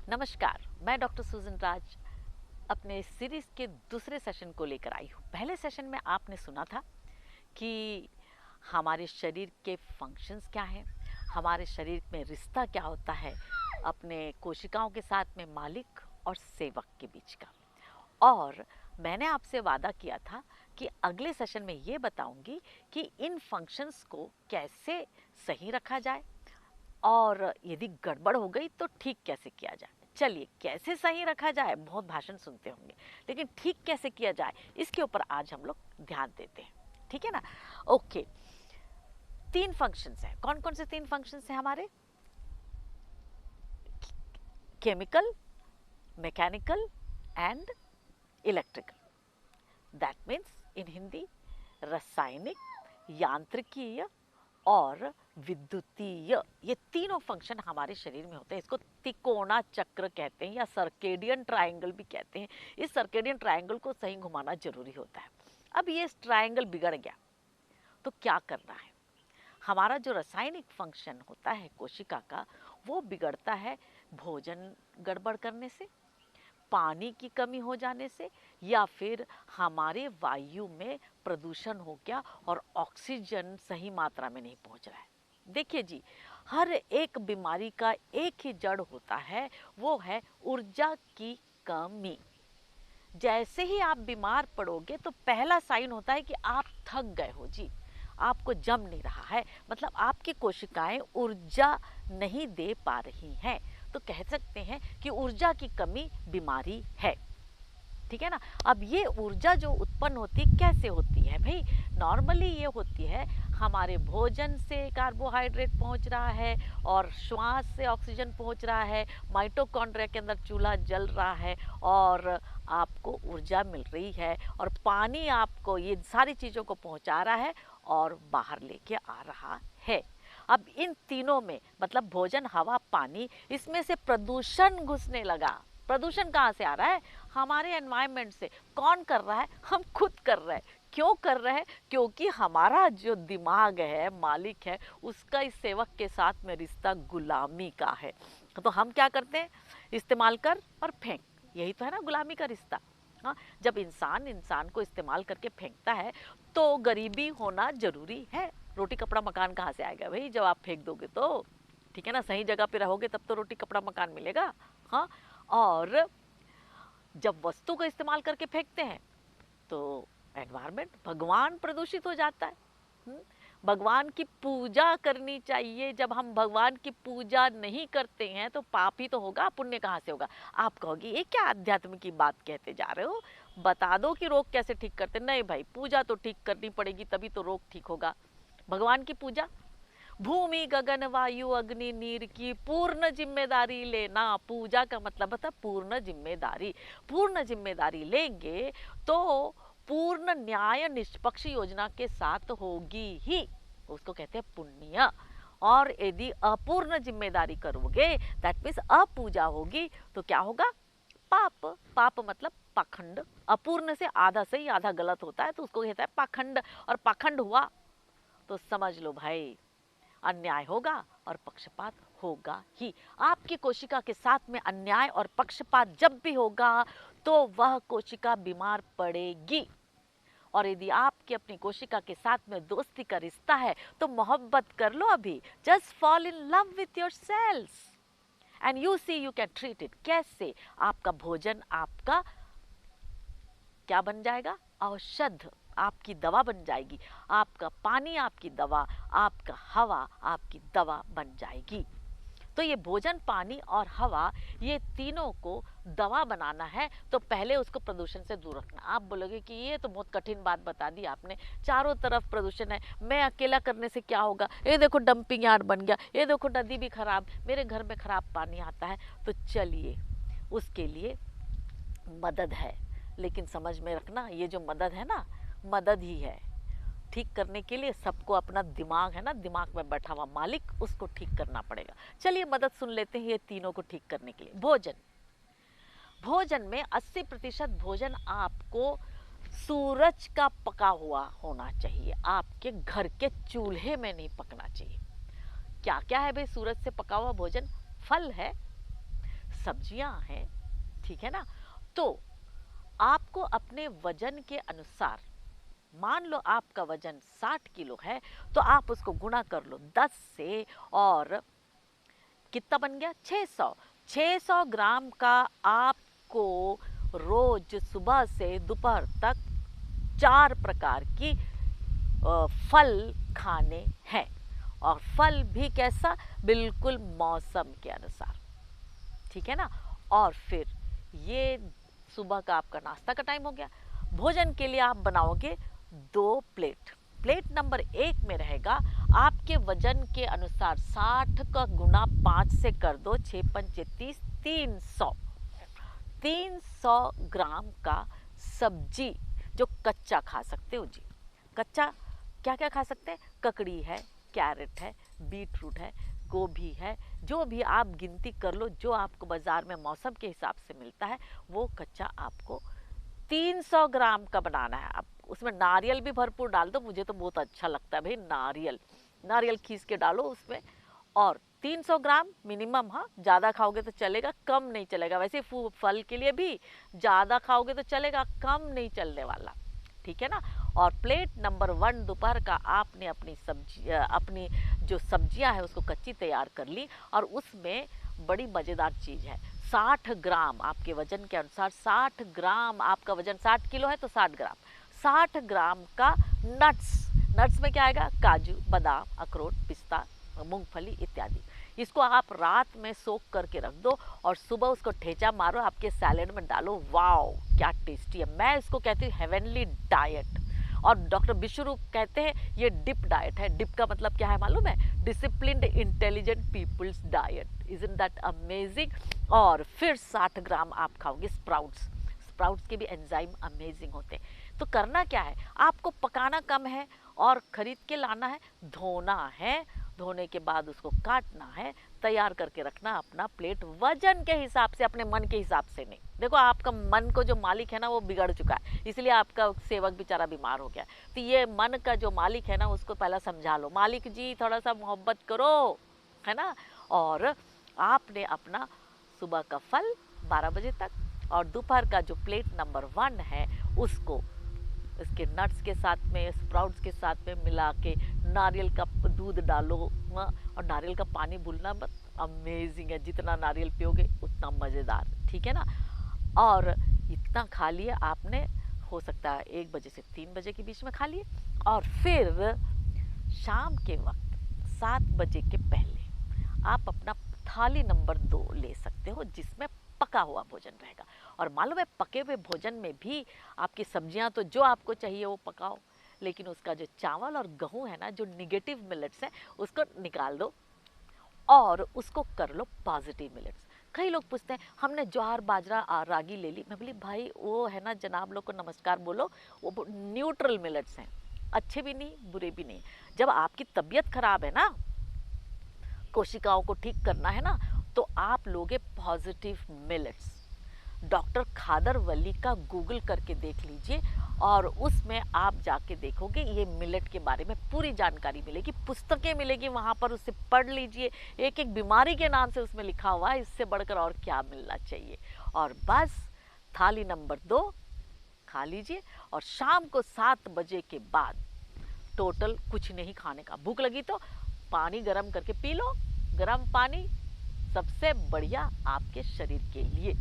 नमस्कार, मैं डॉक्टर सुजन राज अपने सीरीज के दूसरे सेशन को लेकर आई हूँ। पहले सेशन में आपने सुना था कि हमारे शरीर के फंक्शंस क्या हैं, हमारे शरीर में रिश्ता क्या होता है अपने कोशिकाओं के साथ में मालिक और सेवक के बीच का। और मैंने आपसे वादा किया था कि अगले सेशन में ये बताऊंगी कि इन फंक्शंस को कैसे सही रखा जाए और यदि गड़बड़ हो गई तो ठीक कैसे किया जाए। चलिए, कैसे सही रखा जाए, बहुत भाषण सुनते होंगे, लेकिन ठीक कैसे किया जाए इसके ऊपर आज हम लोग ध्यान देते हैं। ठीक है ना? ओके, 3 फंक्शंस हैं। कौन कौन से 3 फंक्शंस हैं हमारे? Chemical, mechanical and electrical. That means in Hindi रासायनिक, यांत्रिकीय और विद्युतीय, ये तीनों फंक्शन हमारे शरीर में होते हैं। इसको तिकोना चक्र कहते हैं या सर्केडियन ट्रायंगल भी कहते हैं। इस सर्केडियन ट्रायंगल को सही घुमाना जरूरी होता है। अब ये ट्रायंगल बिगड़ गया तो क्या करना है? हमारा जो रासायनिक फंक्शन होता है कोशिका का, वो बिगड़ता है भोजन गड़बड़ करने से, पानी की कमी हो जाने से, या फिर हमारे वायु में प्रदूषण हो गया और ऑक्सीजन सही मात्रा में नहीं पहुंच रहा है। देखिए जी, हर एक बीमारी का एक ही जड़ होता है, वो है ऊर्जा की कमी। जैसे ही आप बीमार पड़ोगे तो पहला साइन होता है कि आप थक गए हो जी, आपको जम नहीं रहा है, मतलब आपकी कोशिकाएं ऊर्जा नहीं दे पा रही हैं, तो कह सकते हैं कि ऊर्जा की कमी बीमारी है। ठीक है ना? अब ये ऊर्जा जो उत्पन्न होती है कैसे होती है भाई? नॉर्मली ये होती है हमारे भोजन से कार्बोहाइड्रेट पहुंच रहा है और श्वास से ऑक्सीजन पहुंच रहा है, माइटोकॉन्ड्रिया के अंदर चूल्हा जल रहा है और आपको ऊर्जा मिल रही है, और पानी आपको ये सारी चीज़ों को पहुंचा रहा है और बाहर लेके आ रहा है। अब इन तीनों में, मतलब भोजन, हवा, पानी, इसमें से प्रदूषण घुसने लगा। प्रदूषण कहाँ से आ रहा है? हमारे एनवायरनमेंट से। कौन कर रहा है? हम खुद कर रहे हैं। क्यों कर रहे हैं? क्योंकि हमारा जो दिमाग है, मालिक है, उसका इस सेवक के साथ में रिश्ता गुलामी का है। तो हम क्या करते हैं? इस्तेमाल कर और फेंक, यही तो है ना गुलामी का रिश्ता। हाँ, जब इंसान इंसान को इस्तेमाल करके फेंकता है तो गरीबी होना जरूरी है। रोटी कपड़ा मकान कहाँ से आएगा भाई जब आप फेंक दोगे तो? ठीक है ना? सही जगह पे रहोगे तब तो रोटी कपड़ा मकान मिलेगा। हाँ, और जब वस्तु का इस्तेमाल करके फेंकते हैं तो एनवायरनमेंट, भगवान प्रदूषित हो जाता है। भगवान की पूजा करनी चाहिए। जब हम भगवान की पूजा नहीं करते हैं तो पाप ही तो होगा, पुण्य कहाँ से होगा? आप कहोगे ये क्या अध्यात्म की बात कहते जा रहे हो, बता दो कि रोग कैसे ठीक करते। नहीं भाई, पूजा तो ठीक करनी पड़ेगी, तभी तो रोग ठीक होगा। भगवान की पूजा, भूमि गगन वायु अग्नि नीर की पूर्ण जिम्मेदारी लेना। पूजा का मतलब होता है पूर्ण जिम्मेदारी। पूर्ण जिम्मेदारी लेंगे तो पूर्ण न्याय निष्पक्ष योजना के साथ होगी ही, उसको कहते हैं पुण्य। और यदि अपूर्ण जिम्मेदारी करोगे, दैट मीन्स अपूजा होगी, तो क्या होगा? पाप। पाप मतलब पाखंड। अपूर्ण से आधा सही आधा गलत होता है तो उसको कहता है पाखंड, और पाखंड हुआ तो समझ लो भाई अन्याय होगा और पक्षपात होगा ही। आपकी कोशिका के साथ में अन्याय और पक्षपात जब भी होगा तो वह कोशिका बीमार पड़ेगी। और यदि आपकी अपनी कोशिका के साथ में दोस्ती का रिश्ता है तो मोहब्बत कर लो अभी। Just fall in love with your cells and you see you can treat it. कैसे? आपका भोजन आपका क्या बन जाएगा? औषध, आपकी दवा बन जाएगी। आपका पानी आपकी दवा, आपका हवा आपकी दवा बन जाएगी। तो ये भोजन, पानी और हवा, ये तीनों को दवा बनाना है तो पहले उसको प्रदूषण से दूर रखना। आप बोलोगे कि ये तो बहुत कठिन बात बता दी आपने, चारों तरफ प्रदूषण है, मैं अकेला करने से क्या होगा? ये देखो डंपिंग यार्ड बन गया, ये देखो नदी भी खराब, मेरे घर में खराब पानी आता है। तो चलिए, उसके लिए मदद है, लेकिन समझ में रखना ये जो मदद है ना, मदद ही है। ठीक करने के लिए सबको अपना दिमाग है ना, दिमाग में बैठा हुआ मालिक, उसको ठीक करना पड़ेगा। चलिए मदद सुन लेते हैं ये तीनों को ठीक करने के लिए। भोजन, भोजन में 80% भोजन आपको सूरज का पका हुआ होना चाहिए, आपके घर के चूल्हे में नहीं पकना चाहिए। क्या क्या है भाई सूरज से पका हुआ भोजन? फल है, सब्जियां हैं, ठीक है ना, तो आपको अपने वजन के अनुसार, मान लो आपका वजन 60 किलो है, तो आप उसको गुणा कर लो 10 से, और कितना बन गया 600। 600 ग्राम का आपको रोज सुबह से दोपहर तक 4 प्रकार की फल खाने हैं। और फल भी कैसा, बिल्कुल मौसम के अनुसार, ठीक है ना। और फिर ये सुबह का आपका नाश्ता का टाइम हो गया। भोजन के लिए आप बनाओगे 2 प्लेट। प्लेट नंबर 1 में रहेगा आपके वजन के अनुसार 60 का गुना 5 से कर दो, 6 पंचे 30, 300। 300 ग्राम का सब्जी जो कच्चा खा सकते हो जी। कच्चा क्या क्या खा सकते हैं, ककड़ी है, कैरेट है, बीटरूट है, गोभी है, जो भी आप गिनती कर लो, जो आपको बाजार में मौसम के हिसाब से मिलता है, वो कच्चा आपको 300 ग्राम का बनाना है। आप उसमें नारियल भी भरपूर डाल दो, मुझे तो बहुत अच्छा लगता है भाई नारियल, नारियल खींच के डालो उसमें। और 300 ग्राम मिनिमम, हाँ ज़्यादा खाओगे तो चलेगा, कम नहीं चलेगा। वैसे फल के लिए भी ज़्यादा खाओगे तो चलेगा, कम नहीं चलने वाला, ठीक है ना। और प्लेट नंबर 1 दोपहर का आपने अपनी सब्जी, अपनी जो सब्जियां है उसको कच्ची तैयार कर ली। और उसमें बड़ी मज़ेदार चीज़ है, 60 ग्राम आपके वजन के अनुसार, 60 ग्राम, आपका वजन 60 किलो है तो 60 ग्राम, 60 ग्राम का नट्स। नट्स में क्या आएगा, काजू, बादाम, अखरोट, पिस्ता, मूंगफली इत्यादि। इसको आप रात में सोख करके रख दो और सुबह उसको ठेचा मारो, आपके सैलेड में डालो, वाओ क्या टेस्टी है। मैं इसको कहती हूँ हेवनली डाइट। और डॉक्टर विश्वरूप कहते हैं ये डिप डाइट है। डिप का मतलब क्या है मालूम है, disciplined intelligent people's diet. Isn't that amazing. और फिर 60 ग्राम आप खाओगे स्प्राउट्स। स्प्राउट्स के भी एंजाइम अमेजिंग होते हैं। तो करना क्या है, आपको पकाना कम है और खरीद के लाना है, धोना है, धोने के बाद उसको काटना है, तैयार करके रखना अपना प्लेट, वजन के हिसाब से, अपने मन के हिसाब से नहीं। देखो आपका मन को जो मालिक है ना वो बिगड़ चुका है, इसलिए आपका सेवक बेचारा बीमार हो गया। तो ये मन का जो मालिक है ना उसको पहला समझा लो, मालिक जी थोड़ा सा मोहब्बत करो, है ना। और आपने अपना सुबह का फल 12 बजे तक और दोपहर का जो प्लेट नंबर 1 है उसको इसके नट्स के साथ में, स्प्राउट्स के साथ में मिला के, नारियल का दूध डालो और नारियल का पानी भूलना मत, अमेजिंग है। जितना नारियल पियोगे उतना मज़ेदार, ठीक है ना। और इतना खा लिए आपने, हो सकता है 1 बजे से 3 बजे के बीच में खा लिए। और फिर शाम के वक्त 7 बजे के पहले आप अपना थाली नंबर 2 ले सकते हो, जिसमें पका हुआ भोजन रहेगा। और मालूम है पके हुए भोजन में भी आपकी सब्जियां तो जो आपको चाहिए वो पकाओ, लेकिन उसका जो चावल और गेहूं है ना, जो निगेटिव मिलेट्स है, उसको निकाल दो और उसको कर लो पॉजिटिव मिलेट्स। कई लोग पूछते हैं हमने ज्वार बाजरा रागी ले ली, मैं बोली भाई वो है ना, जनाब लोग को नमस्कार बोलो, वो न्यूट्रल मिलेट्स हैं, अच्छे भी नहीं बुरे भी नहीं। जब आपकी तबीयत खराब है ना, कोशिकाओं को ठीक करना है ना, तो आप लोगे पॉजिटिव मिलेट्स। डॉक्टर खादर वली का गूगल करके देख लीजिए और उसमें आप जाके देखोगे ये मिलेट के बारे में पूरी जानकारी मिलेगी, पुस्तकें मिलेगी वहाँ पर, उससे पढ़ लीजिए, एक एक बीमारी के नाम से उसमें लिखा हुआ है, इससे बढ़कर और क्या मिलना चाहिए। और बस थाली नंबर 2 खा लीजिए और शाम को 7 बजे के बाद टोटल कुछ नहीं खाने का। भूख लगी तो पानी गर्म करके पी लो, गर्म पानी सबसे बढ़िया आपके शरीर के लिए।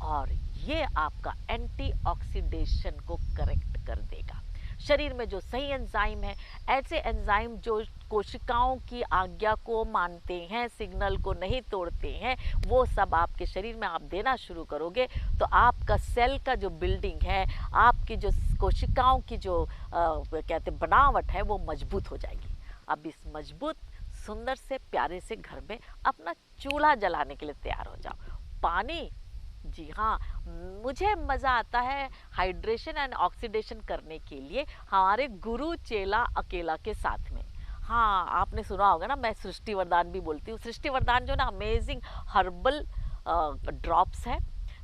और ये आपका एंटीऑक्सीडेशन को करेक्ट कर देगा। शरीर में जो सही एंजाइम है, ऐसे एंजाइम जो कोशिकाओं की आज्ञा को मानते हैं, सिग्नल को नहीं तोड़ते हैं, वो सब आपके शरीर में आप देना शुरू करोगे तो आपका सेल का जो बिल्डिंग है, आपकी जो कोशिकाओं की जो कहते बनावट है, वो मजबूत हो जाएगी। अब इस मजबूत सुंदर से प्यारे से घर में अपना चूल्हा जलाने के लिए तैयार हो जाओ। पानी, जी हाँ, मुझे मज़ा आता है हाइड्रेशन एंड ऑक्सीडेशन करने के लिए हमारे गुरु चेला अकेला के साथ में। हाँ, आपने सुना होगा ना, मैं सृष्टि वरदान भी बोलती हूँ। सृष्टि वरदान जो ना अमेजिंग हर्बल ड्रॉप्स है,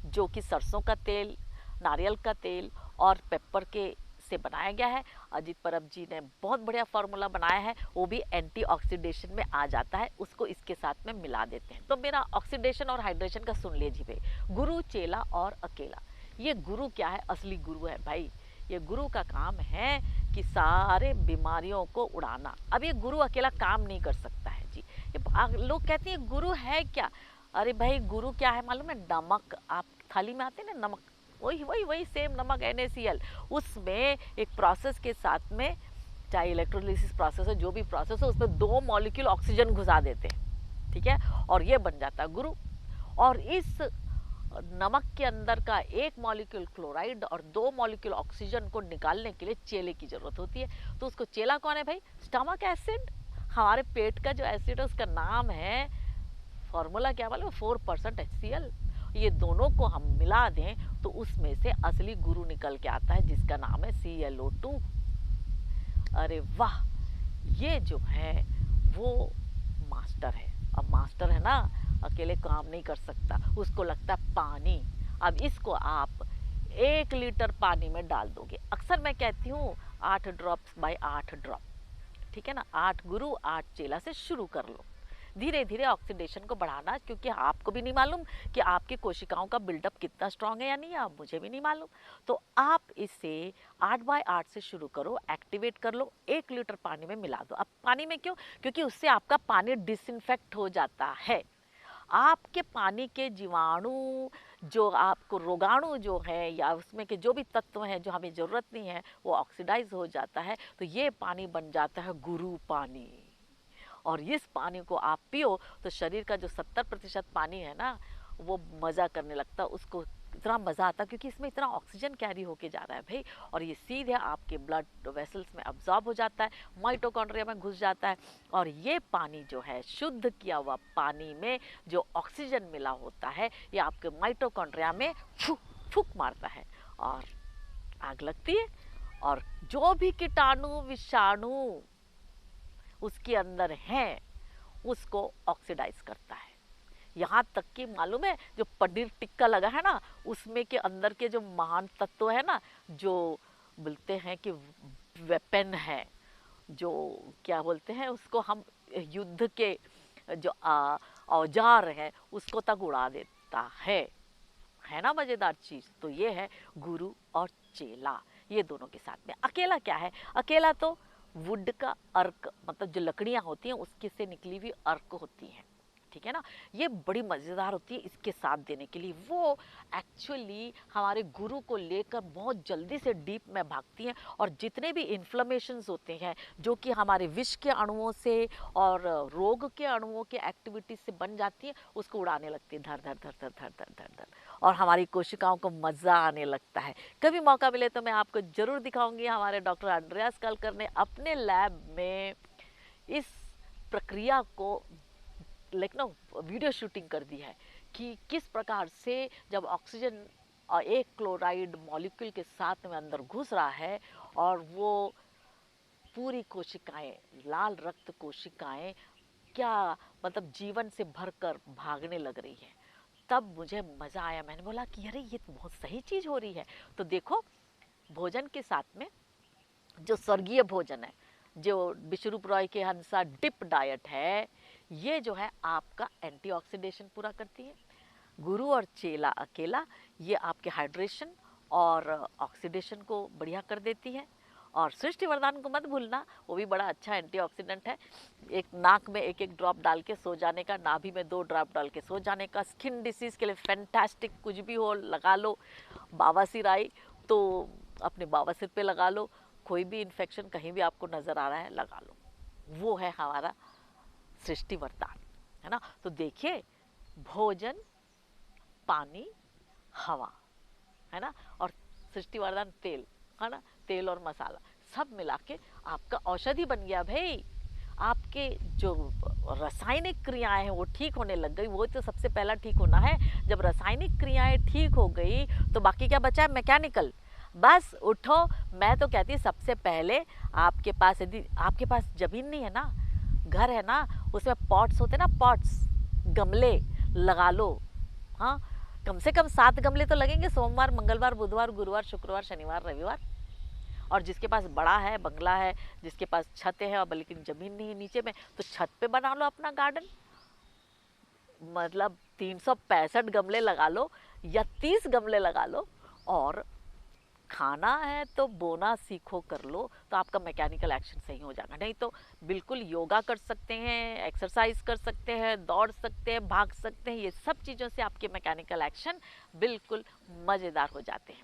जो कि सरसों का तेल, नारियल का तेल और पेपर के से बनाया गया है। अजीत परब जी ने बहुत बढ़िया फार्मूला बनाया है, वो भी एंटीऑक्सीडेशन में आ जाता है, उसको इसके साथ में मिला देते हैं। तो मेरा ऑक्सीडेशन और हाइड्रेशन का सुन लीजिए भाई, गुरु, चेला और अकेला। ये गुरु क्या है? असली गुरु है भाई। ये गुरु का काम है कि सारे बीमारियों को उड़ाना। अब ये गुरु अकेला काम नहीं कर सकता है जी। ये लोग कहते हैं गुरु है क्या? अरे भाई गुरु क्या है मालूम है? नमक, आप थाली में आते हैं ना नमक, वही वही वही सेम नमक NaCl, उसमें एक प्रोसेस के साथ में, चाहे इलेक्ट्रोलिसिस प्रोसेस हो, जो भी प्रोसेस हो, उसमें 2 मॉलिक्यूल ऑक्सीजन घुसा देते हैं, ठीक है, और ये बन जाता है गुरु। और इस नमक के अंदर का 1 मॉलिक्यूल क्लोराइड और 2 मॉलिक्यूल ऑक्सीजन को निकालने के लिए चेले की जरूरत होती है। तो उसको चेला कौन है भाई? स्टमक एसिड, हमारे पेट का जो एसिड है उसका नाम है, फॉर्मूला क्या बोले, 4% HCl। ये दोनों को हम मिला दें तो उसमें से असली गुरु निकल के आता है, जिसका नाम है ClO2। अरे वाह, ये जो है वो मास्टर है। अब मास्टर है ना, अकेले काम नहीं कर सकता, उसको लगता है पानी। अब इसको आप 1 लीटर पानी में डाल दोगे। अक्सर मैं कहती हूँ 8 ड्रॉप्स बाय 8 ड्रॉप, ठीक है ना, 8 गुरु 8 चेला से शुरू कर लो। धीरे धीरे ऑक्सीडेशन को बढ़ाना, क्योंकि आपको भी नहीं मालूम कि आपकी कोशिकाओं का बिल्डअप कितना स्ट्रांग है या नहीं, आप मुझे भी नहीं मालूम। तो आप इसे 8 बाय 8 से शुरू करो, एक्टिवेट कर लो, 1 लीटर पानी में मिला दो। अब पानी में क्यों? क्योंकि उससे आपका पानी डिसइंफेक्ट हो जाता है। आपके पानी के जीवाणु, जो आपको रोगाणु जो है, या उसमें के जो भी तत्व हैं जो हमें ज़रूरत नहीं है, वो ऑक्सीडाइज हो जाता है। तो ये पानी बन जाता है गुरु पानी। और इस पानी को आप पियो तो शरीर का जो 70% पानी है ना, वो मज़ा करने लगता है, उसको इतना मज़ा आता, क्योंकि इसमें इतना ऑक्सीजन कैरी होके जा रहा है भाई, और ये सीधे आपके ब्लड वेसल्स में अब्जॉर्ब हो जाता है, माइटोकॉन्ड्रिया में घुस जाता है। और ये पानी जो है, शुद्ध किया हुआ पानी में जो ऑक्सीजन मिला होता है, ये आपके माइटोकॉन्ड्रिया में फूक फूक मारता है और आग लगती है, और जो भी कीटाणु विषाणु उसके अंदर हैं उसको ऑक्सीडाइज करता है। यहाँ तक कि मालूम है, जो पनीर टिक्का लगा है ना, उसमें के अंदर के जो महान तत्व है ना, जो बोलते हैं कि वेपन है, जो क्या बोलते हैं उसको, हम युद्ध के जो औजार हैं उसको तक उड़ा देता है ना मज़ेदार चीज़। तो ये है गुरु और चेला, ये दोनों के साथ में। अकेला क्या है? अकेला तो वुड का अर्क, मतलब जो लकड़ियाँ होती हैं उसके से निकली हुई अर्क होती हैं, ठीक है ना, ये बड़ी मज़ेदार होती है इसके साथ देने के लिए। वो एक्चुअली हमारे गुरु को लेकर बहुत जल्दी से डीप में भागती हैं, और जितने भी इन्फ्लेमेशंस होते हैं जो कि हमारे विष के अणुओं से और रोग के अणुओं के एक्टिविटीज से बन जाती हैं, उसको उड़ाने लगती है धर धर धर धर धर धर धर धर, और हमारी कोशिकाओं को मज़ा आने लगता है। कभी मौका मिले तो मैं आपको ज़रूर दिखाऊंगी, हमारे डॉक्टर अंड्रेयास कलकर ने अपने लैब में इस प्रक्रिया को वीडियो शूटिंग कर दी है कि किस प्रकार से जब ऑक्सीजन एक क्लोराइड मॉलिक्यूल के साथ में अंदर घुस रहा है, और वो पूरी कोशिकाएं, लाल रक्त कोशिकाएं क्या मतलब जीवन से भरकर भागने लग रही है। तब मुझे मज़ा आया, मैंने बोला कि अरे ये तो बहुत सही चीज़ हो रही है। तो देखो, भोजन के साथ में जो स्वर्गीय भोजन है, जो विश्वरूप रॉय के अनुसार डिप डाइट है, ये जो है आपका एंटीऑक्सीडेशन पूरा करती है। गुरु और चेला अकेला, ये आपके हाइड्रेशन और ऑक्सीडेशन को बढ़िया कर देती है। और सृष्टि वरदान को मत भूलना, वो भी बड़ा अच्छा एंटीऑक्सीडेंट है। एक नाक में 1-1 ड्रॉप डाल के सो जाने का, नाभि में 2 ड्रॉप डाल के सो जाने का। स्किन डिसीज़ के लिए फैंटास्टिक, कुछ भी हो लगा लो। बवासीर आई तो अपने बवासीर पे लगा लो, कोई भी इन्फेक्शन कहीं भी आपको नज़र आ रहा है लगा लो। वो है हमारा सृष्टि वरदान, है ना। तो देखिए, भोजन, पानी, हवा, है ना, और सृष्टि वरदान तेल, है ना, तेल और मसाला सब मिला के आपका औषधि बन गया भाई। आपके जो रासायनिक क्रियाएं हैं वो ठीक होने लग गई। वो तो सबसे पहला ठीक होना है। जब रासायनिक क्रियाएं ठीक हो गई तो बाकी क्या बचा है? मैकेनिकल। बस उठो। मैं तो कहती सबसे पहले आपके पास, यदि आपके पास ज़मीन नहीं है ना, घर है ना, उसमें पॉट्स होते ना, पॉट्स, गमले लगा लो। हाँ, कम से कम 7 गमले तो लगेंगे, सोमवार, मंगलवार, बुधवार, गुरुवार, शुक्रवार, शनिवार, रविवार। और जिसके पास बड़ा है, बंगला है, जिसके पास छत है और लेकिन ज़मीन नहीं है नीचे में, तो छत पे बना लो अपना गार्डन। मतलब 365 गमले लगा लो या 30 गमले लगा लो, और खाना है तो बोना सीखो कर लो, तो आपका मैकेनिकल एक्शन सही हो जाएगा। नहीं तो बिल्कुल योगा कर सकते हैं, एक्सरसाइज कर सकते हैं, दौड़ सकते हैं, भाग सकते हैं, ये सब चीज़ों से आपके मैकेनिकल एक्शन बिल्कुल मज़ेदार हो जाते हैं।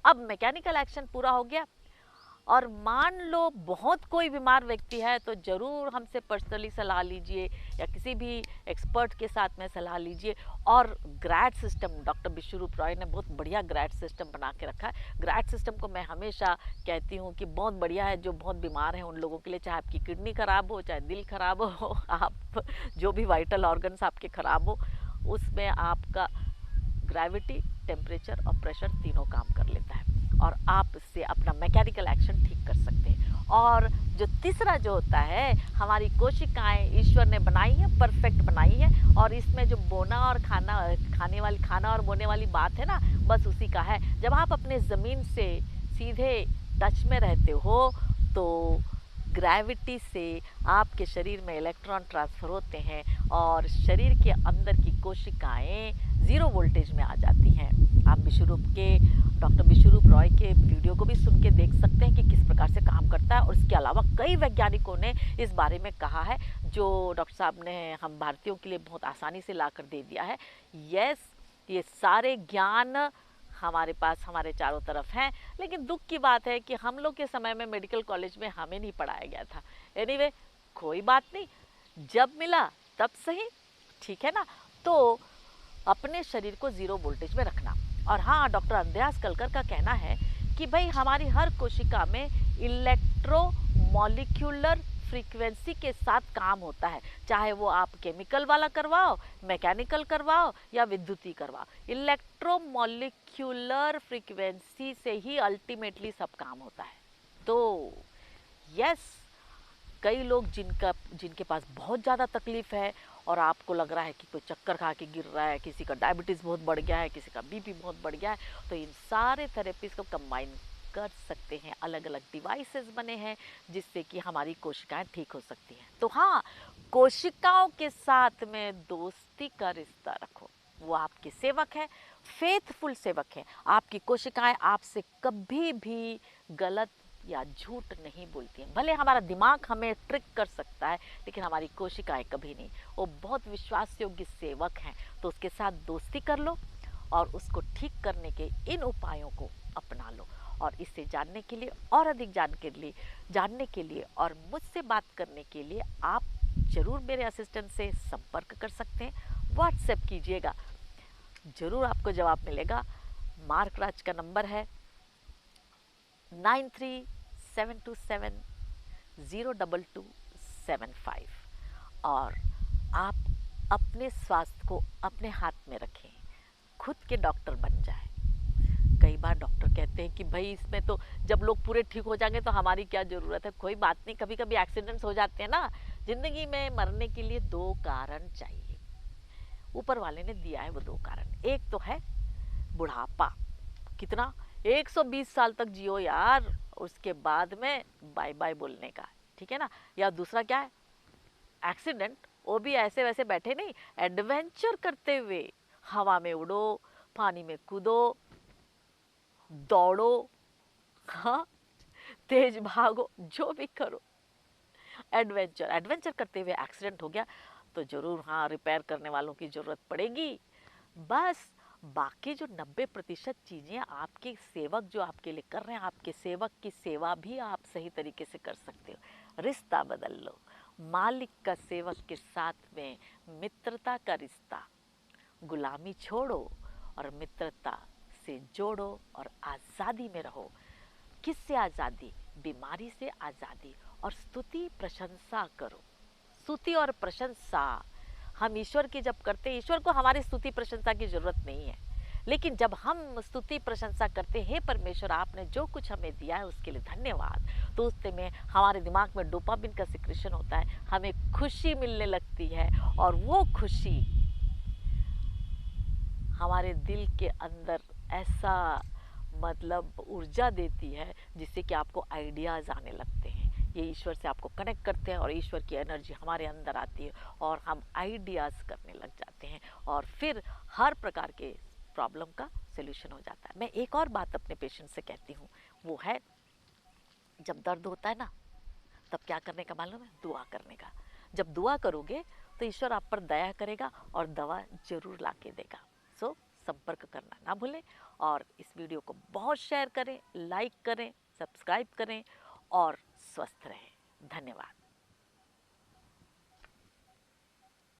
अब मैकेनिकल एक्शन पूरा हो गया, और मान लो बहुत कोई बीमार व्यक्ति है तो ज़रूर हमसे पर्सनली सलाह लीजिए या किसी भी एक्सपर्ट के साथ में सलाह लीजिए। और ग्रैड सिस्टम, डॉक्टर विश्वरूप रॉय ने बहुत बढ़िया ग्रैड सिस्टम बना के रखा है। ग्रैड सिस्टम को मैं हमेशा कहती हूँ कि बहुत बढ़िया है जो बहुत बीमार हैं उन लोगों के लिए, चाहे आपकी किडनी खराब हो, चाहे दिल खराब हो, आप जो भी वाइटल ऑर्गन्स आपके खराब हो, उसमें आपका ग्रेविटी, टेम्परेचर और प्रेशर तीनों काम कर लेता है, और आप इससे अपना मैकेनिकल एक्शन ठीक कर सकते हैं। और जो तीसरा जो होता है, हमारी कोशिकाएं ईश्वर ने बनाई है, परफेक्ट बनाई है, और इसमें जो बोना और खाना और बोने वाली बात है ना, बस उसी का है। जब आप अपने ज़मीन से सीधे टच में रहते हो तो ग्रेविटी से आपके शरीर में इलेक्ट्रॉन ट्रांसफ़र होते हैं और शरीर के अंदर की कोशिकाएं ज़ीरो वोल्टेज में आ जाती हैं। आप डॉक्टर विश्वरूप रॉय के वीडियो को भी सुन के देख सकते हैं कि किस प्रकार से काम करता है। और इसके अलावा कई वैज्ञानिकों ने इस बारे में कहा है, जो डॉक्टर साहब ने हम भारतीयों के लिए बहुत आसानी से ला कर दे दिया है। यस, ये सारे ज्ञान हमारे पास हमारे चारों तरफ हैं, लेकिन दुख की बात है कि हम लोग के समय में मेडिकल कॉलेज में हमें नहीं पढ़ाया गया था। एनीवे, कोई बात नहीं, जब मिला तब सही, ठीक है ना। तो अपने शरीर को ज़ीरो वोल्टेज में रखना। और हाँ, डॉक्टर अंद्रयास कलकर का कहना है कि भाई हमारी हर कोशिका में इलेक्ट्रोमॉलिक्यूलर फ्रीक्वेंसी के साथ काम होता है, चाहे वो आप केमिकल वाला करवाओ, मैकेनिकल करवाओ या विद्युतीय करवाओ, इलेक्ट्रोमॉलिक्यूलर फ्रीक्वेंसी से ही अल्टीमेटली सब काम होता है। तो यस, कई लोग जिनके पास बहुत ज़्यादा तकलीफ़ है और आपको लग रहा है कि कोई चक्कर खा के गिर रहा है, किसी का डायबिटीज़ बहुत बढ़ गया है, किसी का बीपी बहुत बढ़ गया है, तो इन सारे थेरेपीज़ को कंबाइन कर सकते हैं। अलग अलग डिवाइसेस बने हैं जिससे कि हमारी कोशिकाएं ठीक हो सकती हैं। तो हाँ, कोशिकाओं के साथ में दोस्ती का रिश्ता रखो, वो आपके सेवक है, फेथफुल सेवक है। आपकी कोशिकाएं आपसे कभी भी गलत या झूठ नहीं बोलती हैं। भले हमारा दिमाग हमें ट्रिक कर सकता है, लेकिन हमारी कोशिकाएं कभी नहीं। वो बहुत विश्वास योग्य सेवक हैं। तो उसके साथ दोस्ती कर लो और उसको ठीक करने के इन उपायों को अपना लो। और इससे जानने के लिए और अधिक जानने के लिए और मुझसे बात करने के लिए आप ज़रूर मेरे असिस्टेंट से संपर्क कर सकते हैं। व्हाट्सएप कीजिएगा, ज़रूर आपको जवाब मिलेगा। मार्क राज का नंबर है 9372702275। और आप अपने स्वास्थ्य को अपने हाथ में रखें, खुद के डॉक्टर बन जाए। कई बार डॉक्टर कहते हैं कि भाई इसमें तो जब लोग पूरे ठीक हो जाएंगे तो हमारी क्या ज़रूरत है। कोई बात नहीं, कभी कभी एक्सीडेंट्स हो जाते हैं ना। ज़िंदगी में मरने के लिए दो कारण चाहिए, ऊपर वाले ने दिया है वो दो कारण। एक तो है बुढ़ापा, कितना 120 साल तक जियो यार, उसके बाद में बाय बाय बोलने का, ठीक है ना। या दूसरा क्या है, एक्सीडेंट, वो भी ऐसे वैसे बैठे नहीं, एडवेंचर करते हुए। हवा में उड़ो, पानी में कूदो, दौड़ो, हाँ, तेज भागो, जो भी करो, एडवेंचर करते हुए एक्सीडेंट हो गया तो जरूर हाँ, रिपेयर करने वालों की जरूरत पड़ेगी। बस बाकी जो 90% चीज़ें आपके सेवक जो आपके लिए कर रहे हैं, आपके सेवक की सेवा भी आप सही तरीके से कर सकते हो। रिश्ता बदल लो, मालिक का सेवक के साथ में मित्रता का रिश्ता, गुलामी छोड़ो और मित्रता से जोड़ो और आज़ादी में रहो। किससे आज़ादी? बीमारी से आज़ादी। और स्तुति प्रशंसा करो। स्तुति और प्रशंसा हम ईश्वर की जब करते हैं, ईश्वर को हमारी स्तुति प्रशंसा की जरूरत नहीं है, लेकिन जब हम स्तुति प्रशंसा करते हैं, परमेश्वर आपने जो कुछ हमें दिया है उसके लिए धन्यवाद, तो उससे में हमारे दिमाग में डोपामिन का सिक्रेशन होता है, हमें खुशी मिलने लगती है। और वो खुशी हमारे दिल के अंदर ऐसा मतलब ऊर्जा देती है, जिससे कि आपको आइडियाज़ आने लगते हैं। ये ईश्वर से आपको कनेक्ट करते हैं और ईश्वर की एनर्जी हमारे अंदर आती है और हम आइडियाज़ करने लग जाते हैं और फिर हर प्रकार के प्रॉब्लम का सॉल्यूशन हो जाता है। मैं एक और बात अपने पेशेंट से कहती हूँ, वो है जब दर्द होता है ना, तब क्या करने का मालूम है? दुआ करने का। जब दुआ करोगे तो ईश्वर आप पर दया करेगा और दवा ज़रूर ला के देगा। सो संपर्क करना ना भूलें और इस वीडियो को बहुत शेयर करें, लाइक करें, सब्सक्राइब करें और स्वस्थ रहें। धन्यवाद।